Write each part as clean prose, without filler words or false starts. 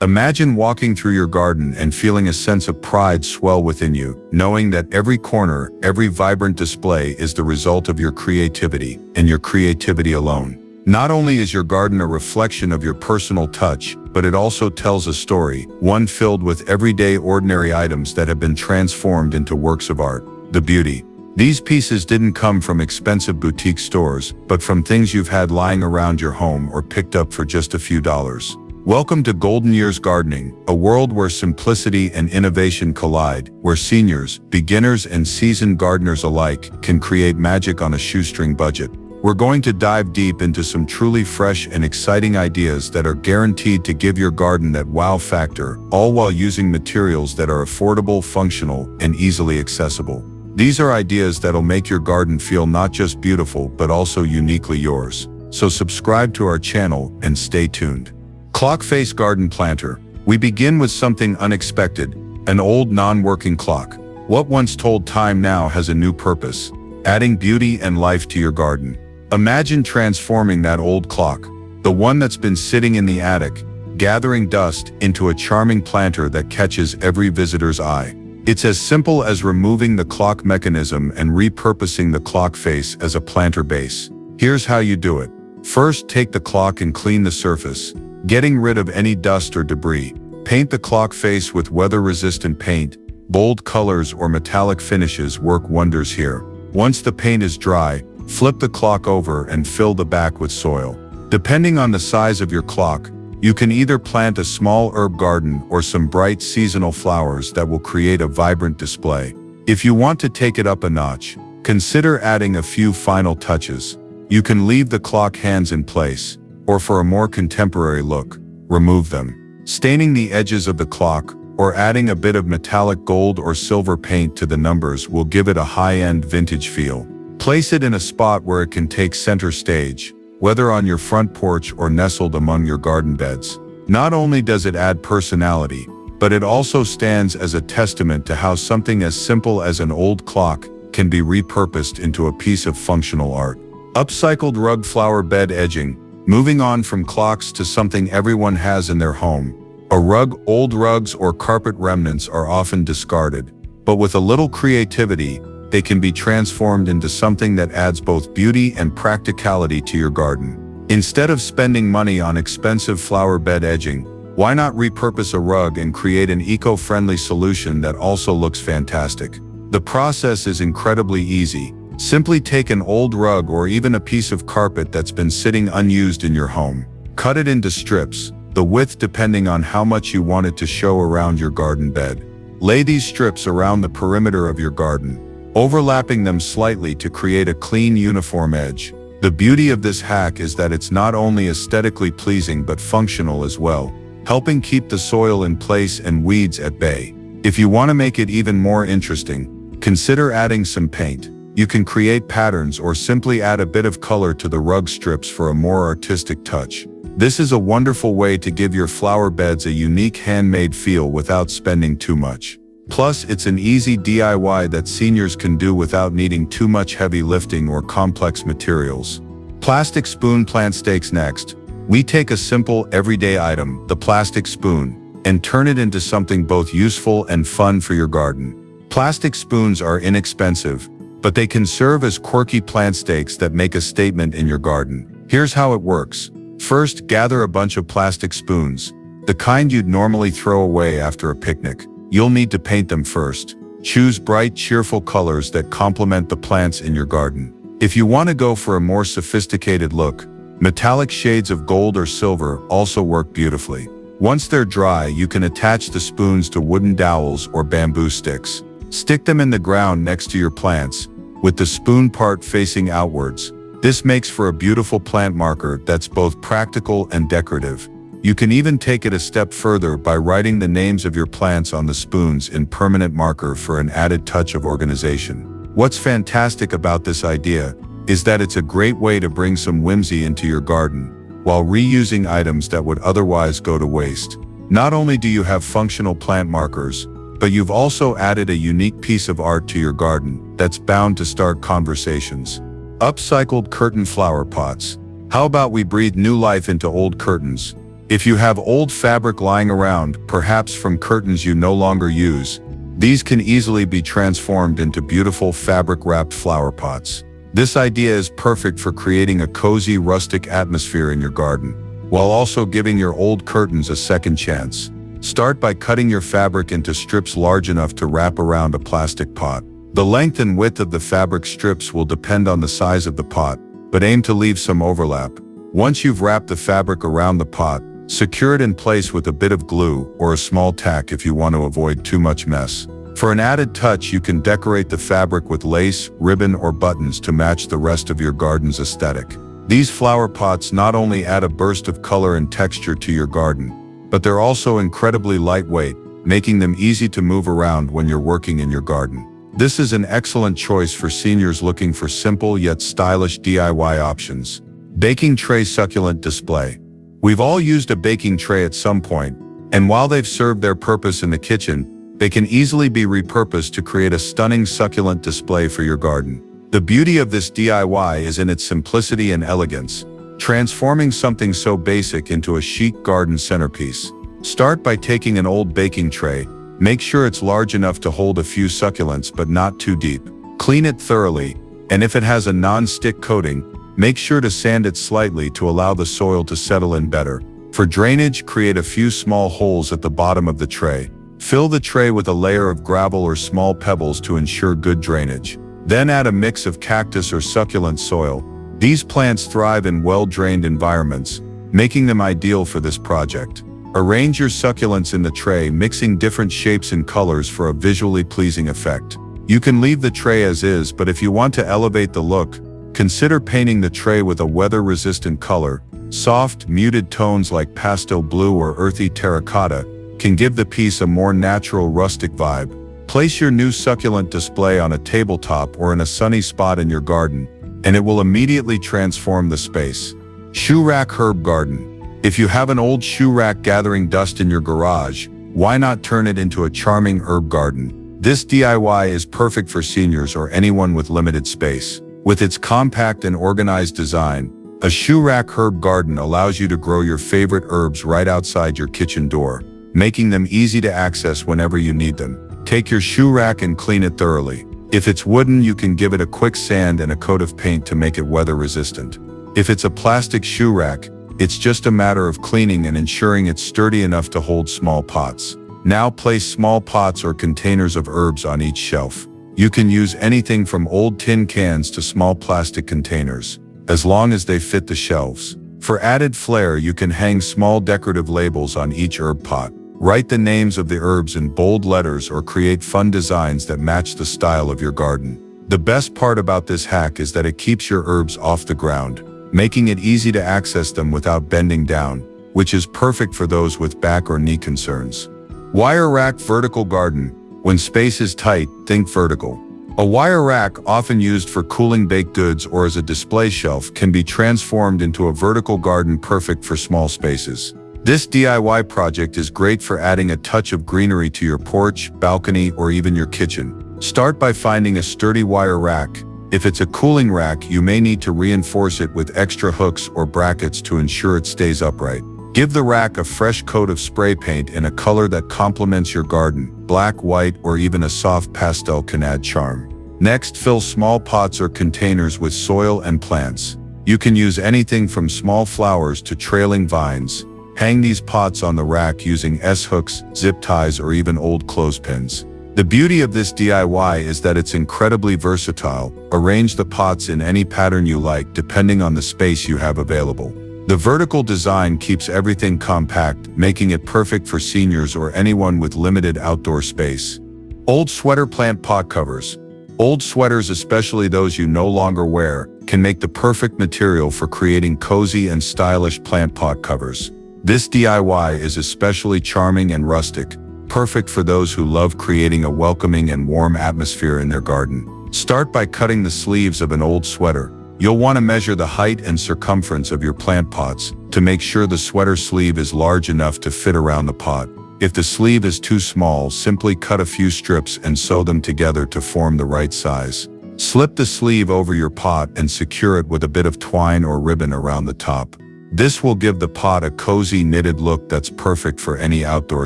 Imagine walking through your garden and feeling a sense of pride swell within you, knowing that every corner, every vibrant display is the result of your creativity, and your creativity alone. Not only is your garden a reflection of your personal touch, but it also tells a story, one filled with everyday ordinary items that have been transformed into works of art. The beauty. These pieces didn't come from expensive boutique stores, but from things you've had lying around your home or picked up for just a few dollars. Welcome to Golden Years Gardening, a world where simplicity and innovation collide, where seniors, beginners, and seasoned gardeners alike can create magic on a shoestring budget. We're going to dive deep into some truly fresh and exciting ideas that are guaranteed to give your garden that wow factor, all while using materials that are affordable, functional, and easily accessible. These are ideas that'll make your garden feel not just beautiful but also uniquely yours. So subscribe to our channel and stay tuned. Clock Face Garden Planter. We begin with something unexpected, an old non-working clock. What once told time now has a new purpose, adding beauty and life to your garden. Imagine transforming that old clock, the one that's been sitting in the attic, gathering dust, into a charming planter that catches every visitor's eye. It's as simple as removing the clock mechanism and repurposing the clock face as a planter base. Here's how you do it. First, take the clock and clean the surface, getting rid of any dust or debris. Paint the clock face with weather-resistant paint. Bold colors or metallic finishes work wonders here. Once the paint is dry, flip the clock over and fill the back with soil. Depending on the size of your clock, you can either plant a small herb garden or some bright seasonal flowers that will create a vibrant display. If you want to take it up a notch, consider adding a few final touches. You can leave the clock hands in place, or for a more contemporary look, remove them. Staining the edges of the clock, or adding a bit of metallic gold or silver paint to the numbers will give it a high-end vintage feel. Place it in a spot where it can take center stage, whether on your front porch or nestled among your garden beds. Not only does it add personality, but it also stands as a testament to how something as simple as an old clock can be repurposed into a piece of functional art. Upcycled rug flower bed edging. Moving on from clocks to something everyone has in their home. A rug. Old rugs or carpet remnants are often discarded, but with a little creativity, they can be transformed into something that adds both beauty and practicality to your garden. Instead of spending money on expensive flower bed edging, why not repurpose a rug and create an eco-friendly solution that also looks fantastic? The process is incredibly easy. Simply take an old rug or even a piece of carpet that's been sitting unused in your home. Cut it into strips, the width depending on how much you want it to show around your garden bed. Lay these strips around the perimeter of your garden, overlapping them slightly to create a clean, uniform edge. The beauty of this hack is that it's not only aesthetically pleasing but functional as well, helping keep the soil in place and weeds at bay. If you want to make it even more interesting, consider adding some paint. You can create patterns or simply add a bit of color to the rug strips for a more artistic touch. This is a wonderful way to give your flower beds a unique handmade feel without spending too much. Plus, it's an easy DIY that seniors can do without needing too much heavy lifting or complex materials. Plastic spoon plant stakes. Next, we take a simple, everyday item, the plastic spoon, and turn it into something both useful and fun for your garden. Plastic spoons are inexpensive, but they can serve as quirky plant stakes that make a statement in your garden. Here's how it works. First, gather a bunch of plastic spoons, the kind you'd normally throw away after a picnic. You'll need to paint them first. Choose bright, cheerful colors that complement the plants in your garden. If you want to go for a more sophisticated look, metallic shades of gold or silver also work beautifully. Once they're dry, you can attach the spoons to wooden dowels or bamboo sticks. Stick them in the ground next to your plants, with the spoon part facing outwards. This makes for a beautiful plant marker that's both practical and decorative. You can even take it a step further by writing the names of your plants on the spoons in permanent marker for an added touch of organization. What's fantastic about this idea is that it's a great way to bring some whimsy into your garden, while reusing items that would otherwise go to waste. Not only do you have functional plant markers, but you've also added a unique piece of art to your garden that's bound to start conversations. Upcycled curtain flower pots. How about we breathe new life into old curtains? If you have old fabric lying around, perhaps from curtains you no longer use, these can easily be transformed into beautiful fabric-wrapped flower pots. This idea is perfect for creating a cozy, rustic atmosphere in your garden, while also giving your old curtains a second chance. Start by cutting your fabric into strips large enough to wrap around a plastic pot. The length and width of the fabric strips will depend on the size of the pot, but aim to leave some overlap. Once you've wrapped the fabric around the pot, secure it in place with a bit of glue or a small tack if you want to avoid too much mess. For an added touch, you can decorate the fabric with lace, ribbon, or buttons to match the rest of your garden's aesthetic. These flower pots not only add a burst of color and texture to your garden, but they're also incredibly lightweight, making them easy to move around when you're working in your garden. This is an excellent choice for seniors looking for simple yet stylish DIY options. Baking tray succulent display. We've all used a baking tray at some point, and while they've served their purpose in the kitchen, they can easily be repurposed to create a stunning succulent display for your garden. The beauty of this DIY is in its simplicity and elegance, transforming something so basic into a chic garden centerpiece. Start by taking an old baking tray. Make sure it's large enough to hold a few succulents but not too deep. Clean it thoroughly, and if it has a non-stick coating, make sure to sand it slightly to allow the soil to settle in better. For drainage, create a few small holes at the bottom of the tray. Fill the tray with a layer of gravel or small pebbles to ensure good drainage. Then add a mix of cactus or succulent soil. These plants thrive in well-drained environments, making them ideal for this project. Arrange your succulents in the tray, mixing different shapes and colors for a visually pleasing effect. You can leave the tray as is, but if you want to elevate the look, consider painting the tray with a weather-resistant color. Soft, muted tones like pastel blue or earthy terracotta can give the piece a more natural, rustic vibe. Place your new succulent display on a tabletop or in a sunny spot in your garden, and it will immediately transform the space. Shoe rack herb garden. If you have an old shoe rack gathering dust in your garage, why not turn it into a charming herb garden? This DIY is perfect for seniors or anyone with limited space. With its compact and organized design, a shoe rack herb garden allows you to grow your favorite herbs right outside your kitchen door, making them easy to access whenever you need them. Take your shoe rack and clean it thoroughly. If it's wooden, you can give it a quick sand and a coat of paint to make it weather resistant. If it's a plastic shoe rack, it's just a matter of cleaning and ensuring it's sturdy enough to hold small pots. Now place small pots or containers of herbs on each shelf. You can use anything from old tin cans to small plastic containers, as long as they fit the shelves. For added flair, you can hang small decorative labels on each herb pot. Write the names of the herbs in bold letters or create fun designs that match the style of your garden. The best part about this hack is that it keeps your herbs off the ground, making it easy to access them without bending down, which is perfect for those with back or knee concerns. Wire rack vertical garden. When space is tight, think vertical. A wire rack, often used for cooling baked goods or as a display shelf, can be transformed into a vertical garden perfect for small spaces. This DIY project is great for adding a touch of greenery to your porch, balcony, or even your kitchen. Start by finding a sturdy wire rack. If it's a cooling rack, you may need to reinforce it with extra hooks or brackets to ensure it stays upright. Give the rack a fresh coat of spray paint in a color that complements your garden. Black, white, or even a soft pastel can add charm. Next, fill small pots or containers with soil and plants. You can use anything from small flowers to trailing vines. Hang these pots on the rack using S-hooks, zip ties, or even old clothespins. The beauty of this DIY is that it's incredibly versatile. Arrange the pots in any pattern you like, depending on the space you have available. The vertical design keeps everything compact, making it perfect for seniors or anyone with limited outdoor space. Old sweater plant pot covers. Old sweaters, especially those you no longer wear, can make the perfect material for creating cozy and stylish plant pot covers. This DIY is especially charming and rustic, perfect for those who love creating a welcoming and warm atmosphere in their garden. Start by cutting the sleeves of an old sweater. You'll want to measure the height and circumference of your plant pots to make sure the sweater sleeve is large enough to fit around the pot. If the sleeve is too small, simply cut a few strips and sew them together to form the right size. Slip the sleeve over your pot and secure it with a bit of twine or ribbon around the top. This will give the pot a cozy knitted look that's perfect for any outdoor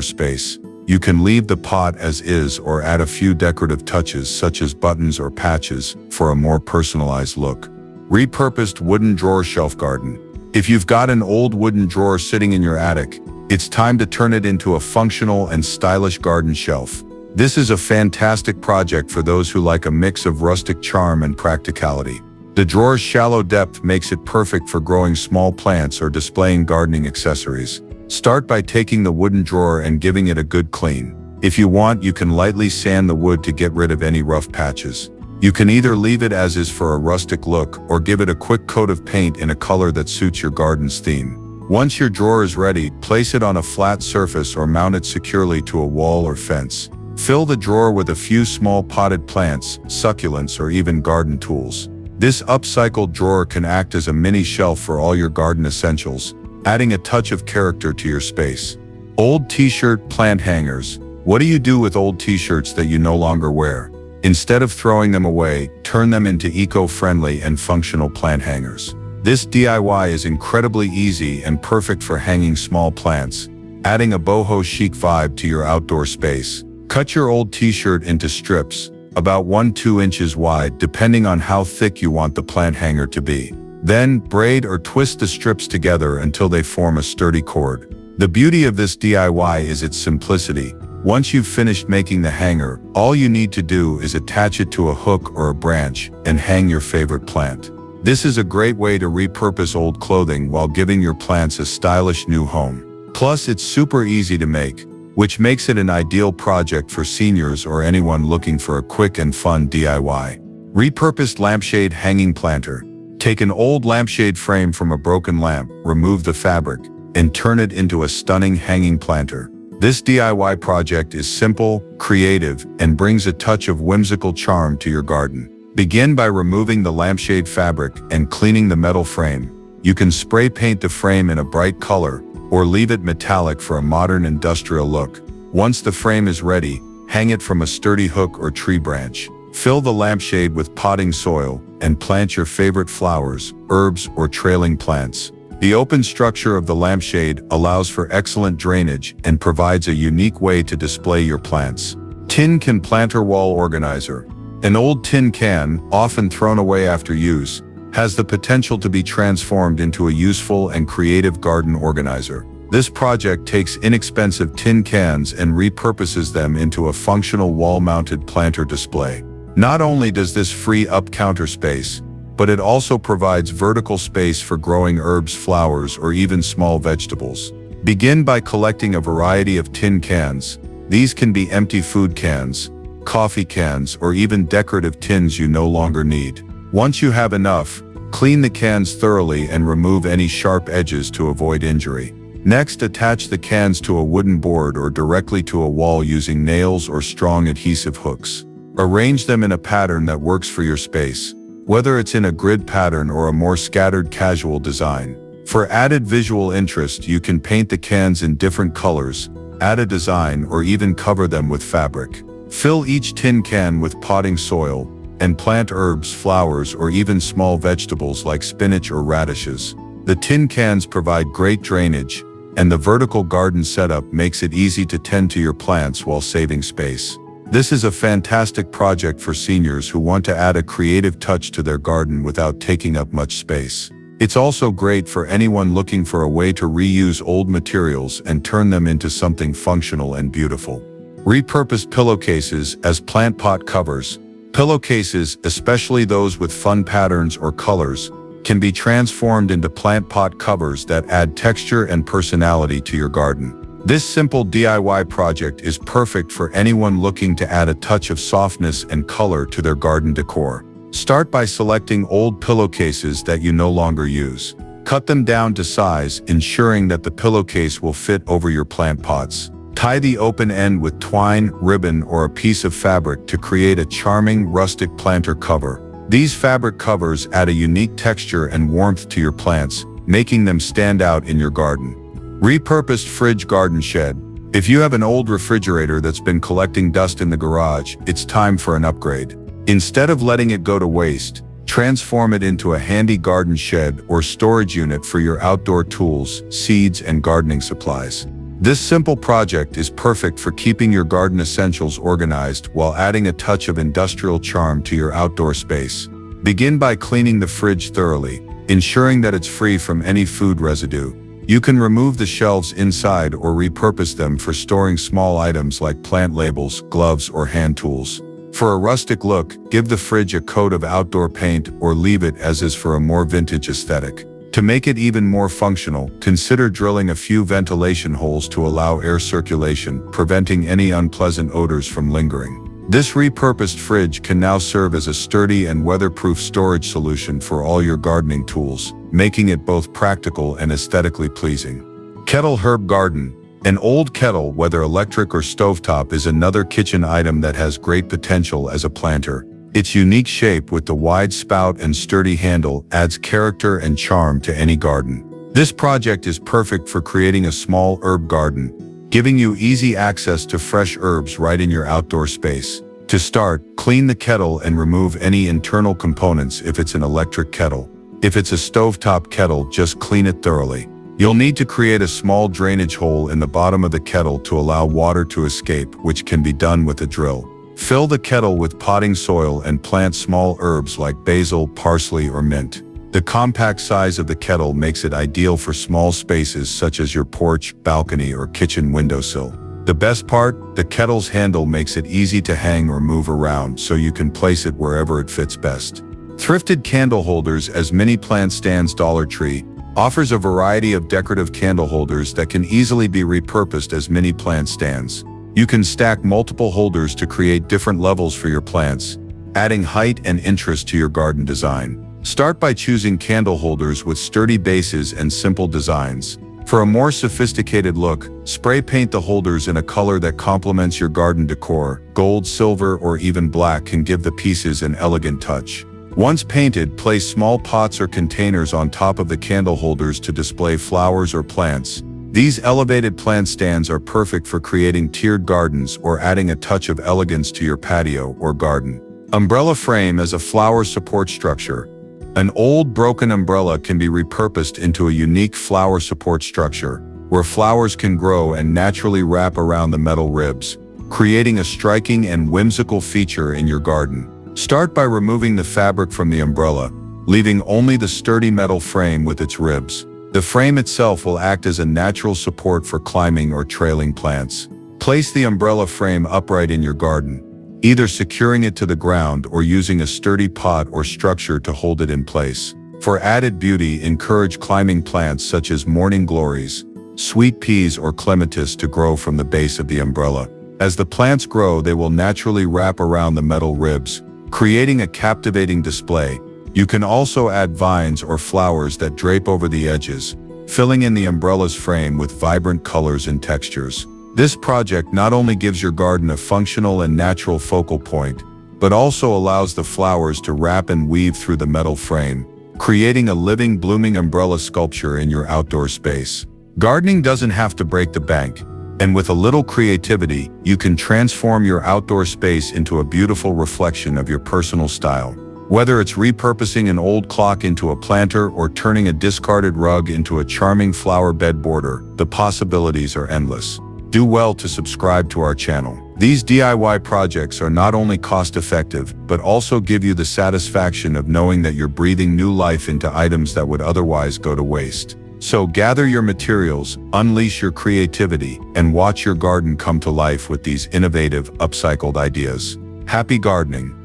space. You can leave the pot as is or add a few decorative touches such as buttons or patches for a more personalized look. Repurposed wooden drawer shelf garden. If you've got an old wooden drawer sitting in your attic, it's time to turn it into a functional and stylish garden shelf. This is a fantastic project for those who like a mix of rustic charm and practicality. The drawer's shallow depth makes it perfect for growing small plants or displaying gardening accessories. Start by taking the wooden drawer and giving it a good clean. If you want, you can lightly sand the wood to get rid of any rough patches. You can either leave it as is for a rustic look or give it a quick coat of paint in a color that suits your garden's theme. Once your drawer is ready, place it on a flat surface or mount it securely to a wall or fence. Fill the drawer with a few small potted plants, succulents, or even garden tools. This upcycled drawer can act as a mini shelf for all your garden essentials, adding a touch of character to your space. Old t-shirt plant hangers. What do you do with old t-shirts that you no longer wear? Instead of throwing them away, turn them into eco-friendly and functional plant hangers. This DIY is incredibly easy and perfect for hanging small plants, adding a boho chic vibe to your outdoor space. Cut your old t-shirt into strips, about 1–2 inches wide, depending on how thick you want the plant hanger to be. Then, braid or twist the strips together until they form a sturdy cord. The beauty of this DIY is its simplicity. Once you've finished making the hanger, all you need to do is attach it to a hook or a branch and hang your favorite plant. This is a great way to repurpose old clothing while giving your plants a stylish new home. Plus, it's super easy to make, which makes it an ideal project for seniors or anyone looking for a quick and fun DIY. Repurposed lampshade hanging planter. Take an old lampshade frame from a broken lamp, remove the fabric, and turn it into a stunning hanging planter. This DIY project is simple, creative, and brings a touch of whimsical charm to your garden. Begin by removing the lampshade fabric and cleaning the metal frame. You can spray paint the frame in a bright color or leave it metallic for a modern industrial look. Once the frame is ready, hang it from a sturdy hook or tree branch. Fill the lampshade with potting soil and plant your favorite flowers, herbs, or trailing plants. The open structure of the lampshade allows for excellent drainage and provides a unique way to display your plants. Tin can planter wall organizer. An old tin can, often thrown away after use, has the potential to be transformed into a useful and creative garden organizer. This project takes inexpensive tin cans and repurposes them into a functional wall-mounted planter display. Not only does this free up counter space, but it also provides vertical space for growing herbs, flowers, or even small vegetables. Begin by collecting a variety of tin cans. These can be empty food cans, coffee cans, or even decorative tins you no longer need. Once you have enough, clean the cans thoroughly and remove any sharp edges to avoid injury. Next, attach the cans to a wooden board or directly to a wall using nails or strong adhesive hooks. Arrange them in a pattern that works for your space, whether it's in a grid pattern or a more scattered casual design. For added visual interest, you can paint the cans in different colors, add a design, or even cover them with fabric. Fill each tin can with potting soil and plant herbs, flowers, or even small vegetables like spinach or radishes. The tin cans provide great drainage, and the vertical garden setup makes it easy to tend to your plants while saving space. This is a fantastic project for seniors who want to add a creative touch to their garden without taking up much space. It's also great for anyone looking for a way to reuse old materials and turn them into something functional and beautiful. Repurposed pillowcases as plant pot covers. Pillowcases, especially those with fun patterns or colors, can be transformed into plant pot covers that add texture and personality to your garden. This simple DIY project is perfect for anyone looking to add a touch of softness and color to their garden decor. Start by selecting old pillowcases that you no longer use. Cut them down to size, ensuring that the pillowcase will fit over your plant pots. Tie the open end with twine, ribbon, or a piece of fabric to create a charming, rustic planter cover. These fabric covers add a unique texture and warmth to your plants, making them stand out in your garden. Repurposed fridge garden shed. If you have an old refrigerator that's been collecting dust in the garage, it's time for an upgrade. Instead of letting it go to waste, Transform it into a handy garden shed or storage unit for your outdoor tools, seeds, and gardening supplies. This simple project is perfect for keeping your garden essentials organized while adding a touch of industrial charm to your outdoor space. Begin by cleaning the fridge thoroughly, ensuring that it's free from any food residue. You can remove the shelves inside or repurpose them for storing small items like plant labels, gloves, or hand tools. For a rustic look, give the fridge a coat of outdoor paint or leave it as is for a more vintage aesthetic. To make it even more functional, consider drilling a few ventilation holes to allow air circulation, preventing any unpleasant odors from lingering. This repurposed fridge can now serve as a sturdy and weatherproof storage solution for all your gardening tools, making it both practical and aesthetically pleasing. Kettle Herb Garden. An old kettle, whether electric or stovetop, is another kitchen item that has great potential as a planter. Its unique shape with the wide spout and sturdy handle adds character and charm to any garden. This project is perfect for creating a small herb garden, giving you easy access to fresh herbs right in your outdoor space. To start, clean the kettle and remove any internal components if it's an electric kettle. If it's a stovetop kettle, just clean it thoroughly. You'll need to create a small drainage hole in the bottom of the kettle to allow water to escape, which can be done with a drill. Fill the kettle with potting soil and plant small herbs like basil, parsley, or mint. The compact size of the kettle makes it ideal for small spaces such as your porch, balcony, or kitchen windowsill. The best part, the kettle's handle makes it easy to hang or move around, so you can place it wherever it fits best. Thrifted candle holders. As mini plant stands, Dollar Tree offers a variety of decorative candle holders that can easily be repurposed as mini plant stands. You can stack multiple holders to create different levels for your plants, adding height and interest to your garden design. Start by choosing candle holders with sturdy bases and simple designs. For a more sophisticated look, spray paint the holders in a color that complements your garden decor. Gold, silver, or even black can give the pieces an elegant touch. Once painted, place small pots or containers on top of the candle holders to display flowers or plants. These elevated plant stands are perfect for creating tiered gardens or adding a touch of elegance to your patio or garden. Umbrella frame as a flower support structure. An old broken umbrella can be repurposed into a unique flower support structure, where flowers can grow and naturally wrap around the metal ribs, creating a striking and whimsical feature in your garden. Start by removing the fabric from the umbrella, leaving only the sturdy metal frame with its ribs. The frame itself will act as a natural support for climbing or trailing plants. Place the umbrella frame upright in your garden, either securing it to the ground or using a sturdy pot or structure to hold it in place. For added beauty, encourage climbing plants such as morning glories, sweet peas, or clematis to grow from the base of the umbrella. As the plants grow, they will naturally wrap around the metal ribs, creating a captivating display. You can also add vines or flowers that drape over the edges, filling in the umbrella's frame with vibrant colors and textures. This project not only gives your garden a functional and natural focal point, but also allows the flowers to wrap and weave through the metal frame, creating a living, blooming umbrella sculpture in your outdoor space. Gardening doesn't have to break the bank, and with a little creativity, you can transform your outdoor space into a beautiful reflection of your personal style. Whether it's repurposing an old clock into a planter or turning a discarded rug into a charming flower bed border, the possibilities are endless. Do well to subscribe to our channel. These DIY projects are not only cost-effective, but also give you the satisfaction of knowing that you're breathing new life into items that would otherwise go to waste. So gather your materials, unleash your creativity, and watch your garden come to life with these innovative, upcycled ideas. Happy gardening!